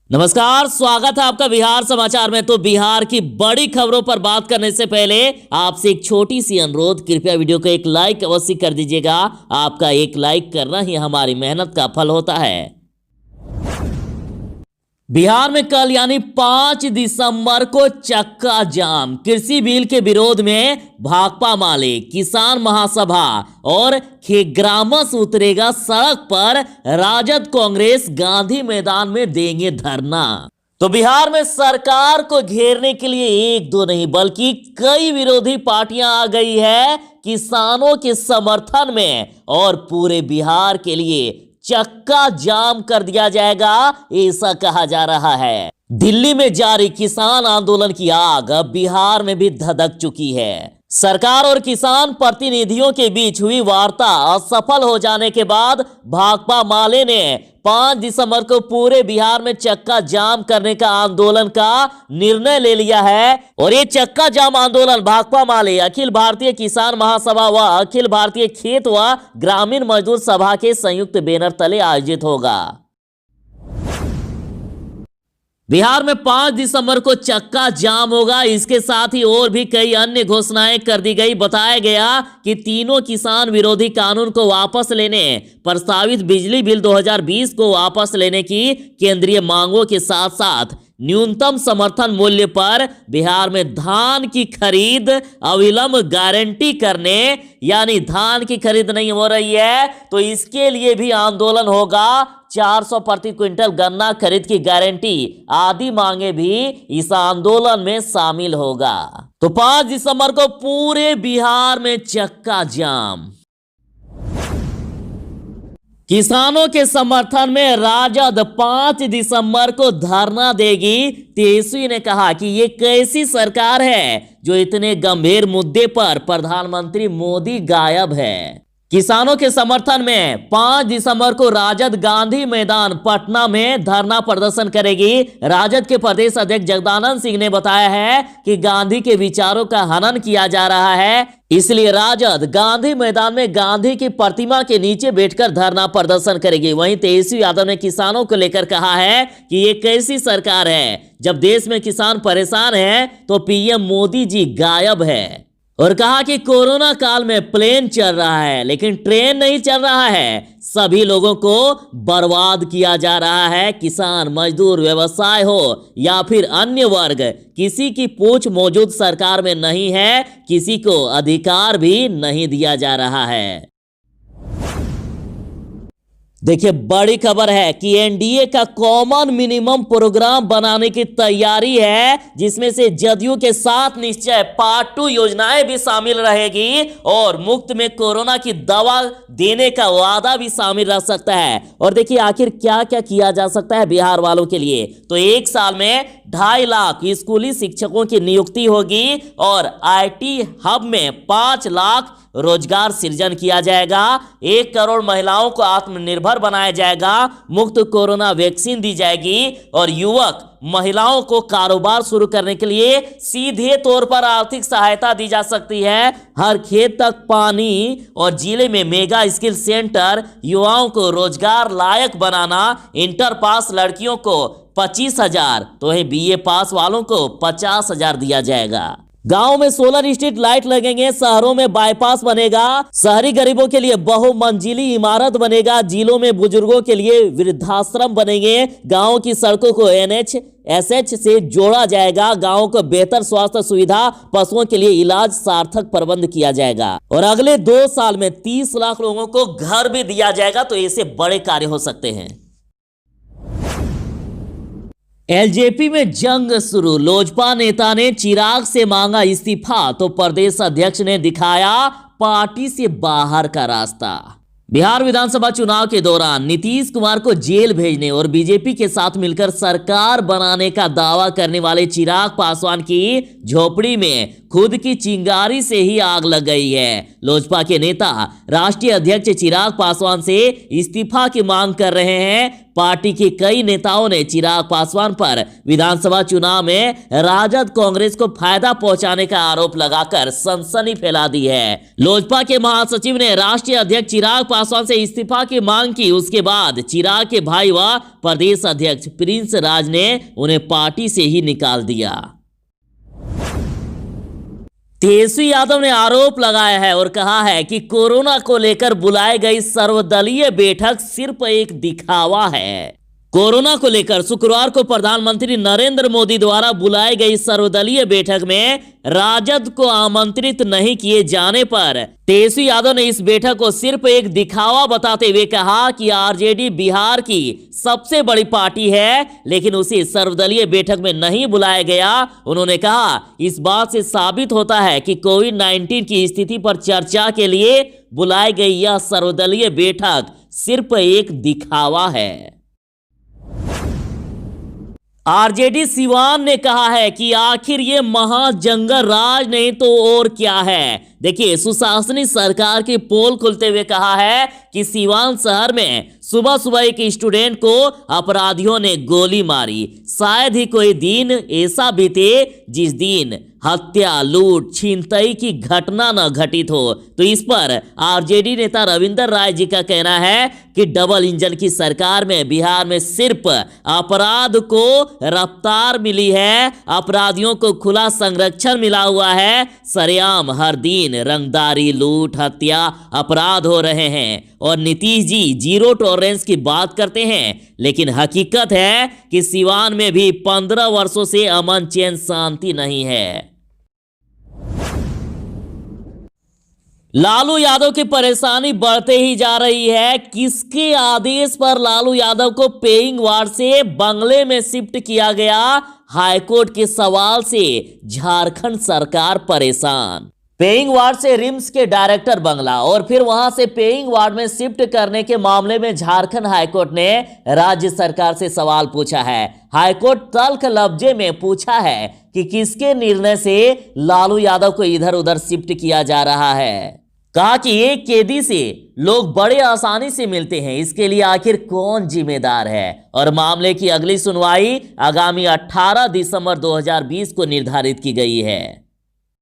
नमस्कार, स्वागत है आपका बिहार समाचार में। तो बिहार की बड़ी खबरों पर बात करने से पहले आपसे एक छोटी सी अनुरोध, कृपया वीडियो को एक लाइक अवश्य कर दीजिएगा। आपका एक लाइक करना ही हमारी मेहनत का फल होता है। बिहार में कल यानी 5 दिसंबर को चक्का जाम। कृषि बिल के विरोध में भाकपा माले, किसान महासभा और खेग्रामस उतरेगा सड़क पर। राजद, कांग्रेस गांधी मैदान में देंगे धरना। तो बिहार में सरकार को घेरने के लिए एक दो नहीं बल्कि कई विरोधी पार्टियां आ गई है किसानों के समर्थन में, और पूरे बिहार के लिए चक्का जाम कर दिया जाएगा, ऐसा कहा जा रहा है। दिल्ली में जारी किसान आंदोलन की आग अब बिहार में भी धधक चुकी है। सरकार और किसान प्रतिनिधियों के बीच हुई वार्ता असफल हो जाने के बाद भाकपा माले ने 5 दिसंबर को पूरे बिहार में चक्का जाम करने का आंदोलन का निर्णय ले लिया है। और ये चक्का जाम आंदोलन भाकपा माले, अखिल भारतीय किसान महासभा व अखिल भारतीय खेत व ग्रामीण मजदूर सभा के संयुक्त बैनर तले आयोजित होगा। बिहार में 5 दिसंबर को चक्का जाम होगा। इसके साथ ही और भी कई अन्य घोषणाएं कर दी गई। बताया गया कि तीनों किसान विरोधी कानून को वापस लेने, प्रस्तावित बिजली बिल 2020 को वापस लेने की केंद्रीय मांगों के साथ साथ न्यूनतम समर्थन मूल्य पर बिहार में धान की खरीद अविलंब गारंटी करने, यानी धान की खरीद नहीं हो रही है तो इसके लिए भी आंदोलन होगा। 400 प्रति क्विंटल गन्ना खरीद की गारंटी आदि मांगे भी इस आंदोलन में शामिल होगा। तो 5 दिसंबर को पूरे बिहार में चक्का जाम। किसानों के समर्थन में राजद 5 दिसंबर को धरना देगी। तेजस्वी ने कहा कि ये कैसी सरकार है जो इतने गंभीर मुद्दे पर प्रधानमंत्री मोदी गायब है। किसानों के समर्थन में 5 दिसंबर को राजद गांधी मैदान पटना में धरना प्रदर्शन करेगी। राजद के प्रदेश अध्यक्ष जगदानंद सिंह ने बताया है कि गांधी के विचारों का हनन किया जा रहा है, इसलिए राजद गांधी मैदान में गांधी की प्रतिमा के नीचे बैठकर धरना प्रदर्शन करेगी। वहीं तेजस्वी यादव ने किसानों को लेकर कहा है कि ये कैसी सरकार है जब देश में किसान परेशान है तो पीएम मोदी जी गायब है, और कहा कि कोरोना काल में प्लेन चल रहा है लेकिन ट्रेन नहीं चल रहा है। सभी लोगों को बर्बाद किया जा रहा है। किसान, मजदूर, व्यवसाय हो या फिर अन्य वर्ग, किसी की पूछ मौजूद सरकार में नहीं है, किसी को अधिकार भी नहीं दिया जा रहा है। देखिए, बड़ी खबर है कि एनडीए का कॉमन मिनिमम प्रोग्राम बनाने की तैयारी है, जिसमें से जदयू के साथ निश्चय पार्ट 2 योजनाएं भी शामिल रहेगी और मुफ्त में कोरोना की दवा देने का वादा भी शामिल रह सकता है। और देखिए आखिर क्या क्या किया जा सकता है बिहार वालों के लिए। तो एक साल में 2.5 लाख स्कूली शिक्षकों की नियुक्ति होगी और आईटी हब में 5 लाख रोजगार सृजन किया जाएगा। 1 करोड़ महिलाओं को आत्मनिर्भर बनाया जाएगा। मुफ्त कोरोना वैक्सीन दी जाएगी और युवक महिलाओं को कारोबार शुरू करने के लिए सीधे तौर पर आर्थिक सहायता दी जा सकती है। हर खेत तक पानी और जिले में मेगा स्किल सेंटर, युवाओं को रोजगार लायक बनाना। इंटर पास लड़कियों को 25,000 तो वहीं बीए पास वालों को 50,000 दिया जाएगा। गांव में सोलर स्ट्रीट लाइट लगेंगे। शहरों में बाईपास बनेगा। शहरी गरीबों के लिए बहुमंजिली इमारत बनेगा। जिलों में बुजुर्गों के लिए वृद्धाश्रम बनेंगे। गांव की सड़कों को एनएच एसएच से जोड़ा जाएगा। गांवों को बेहतर स्वास्थ्य सुविधा, पशुओं के लिए इलाज सार्थक प्रबंध किया जाएगा। और अगले 2 साल में 30 लाख लोगों को घर भी दिया जाएगा। तो ऐसे बड़े कार्य हो सकते हैं। एलजेपी में जंग शुरू। लोजपा नेता ने चिराग से मांगा इस्तीफा तो प्रदेश अध्यक्ष ने दिखाया पार्टी से बाहर का रास्ता। बिहार विधानसभा चुनाव के दौरान नीतीश कुमार को जेल भेजने और बीजेपी के साथ मिलकर सरकार बनाने का दावा करने वाले चिराग पासवान की झोपड़ी में खुद की चिंगारी से ही आग लग गई है। लोजपा के नेता राष्ट्रीय अध्यक्ष चिराग पासवान से इस्तीफा की मांग कर रहे हैं। पार्टी के कई नेताओं ने चिराग पासवान पर विधानसभा चुनाव में राजद कांग्रेस को फायदा पहुंचाने का आरोप लगाकर सनसनी फैला दी है। लोजपा के महासचिव ने राष्ट्रीय अध्यक्ष चिराग पासवान से इस्तीफा की मांग की। उसके बाद चिराग के भाई व प्रदेश अध्यक्ष प्रिंस राज ने उन्हें पार्टी से ही निकाल दिया। तेजस्वी यादव ने आरोप लगाया है और कहा है कि कोरोना को लेकर बुलाई गई सर्वदलीय बैठक सिर्फ एक दिखावा है। कोरोना को लेकर शुक्रवार को प्रधानमंत्री नरेंद्र मोदी द्वारा बुलाई गई सर्वदलीय बैठक में राजद को आमंत्रित नहीं किए जाने पर तेजस्वी यादव ने इस बैठक को सिर्फ एक दिखावा बताते हुए कहा कि आरजेडी बिहार की सबसे बड़ी पार्टी है, लेकिन उसे सर्वदलीय बैठक में नहीं बुलाया गया। उन्होंने कहा, इस बात से साबित होता है कि कोविड-19 की स्थिति पर चर्चा के लिए बुलाई गई यह सर्वदलीय बैठक सिर्फ एक दिखावा है। आरजेडी सिवान ने कहा है कि आखिर ये महाजंगल राज नहीं तो और क्या है। देखिए, सुशासनी सरकार की पोल खुलते हुए कहा है कि सिवान शहर में सुबह सुबह एक स्टूडेंट को अपराधियों ने गोली मारी। शायद ही कोई दिन ऐसा बीते जिस दिन हत्या, लूट, छिनतई की घटना न घटित हो। तो इस पर आरजेडी नेता रविंदर राय जी का कहना है कि डबल इंजन की सरकार में बिहार में सिर्फ अपराध को रफ्तार मिली है, अपराधियों को खुला संरक्षण मिला हुआ है। सरेआम हर दिन रंगदारी, लूट, हत्या, अपराध हो रहे हैं और नीतीश जी जीरो टॉलरेंस की बात करते हैं, लेकिन हकीकत है कि सिवान में भी 15 वर्षों से अमन, चैन, शांति नहीं है। लालू यादव की परेशानी बढ़ते ही जा रही है। किसके आदेश पर लालू यादव को पेइंग वार्ड से बंगले में शिफ्ट किया गया? हाईकोर्ट के सवाल से झारखंड सरकार परेशान। पेइंग वार्ड से रिम्स के डायरेक्टर बंगला और फिर वहां से पेइंग वार्ड में शिफ्ट करने के मामले में झारखंड हाईकोर्ट ने राज्य सरकार से सवाल पूछा है। हाईकोर्ट तल्ख लफ्जे में पूछा है कि किसके निर्णय से लालू यादव को इधर उधर शिफ्ट किया जा रहा है। कहा कि एक कैदी से लोग बड़े आसानी से मिलते हैं, इसके लिए आखिर कौन जिम्मेदार है। और मामले की अगली सुनवाई आगामी 18 दिसंबर 2020 को निर्धारित की गई है।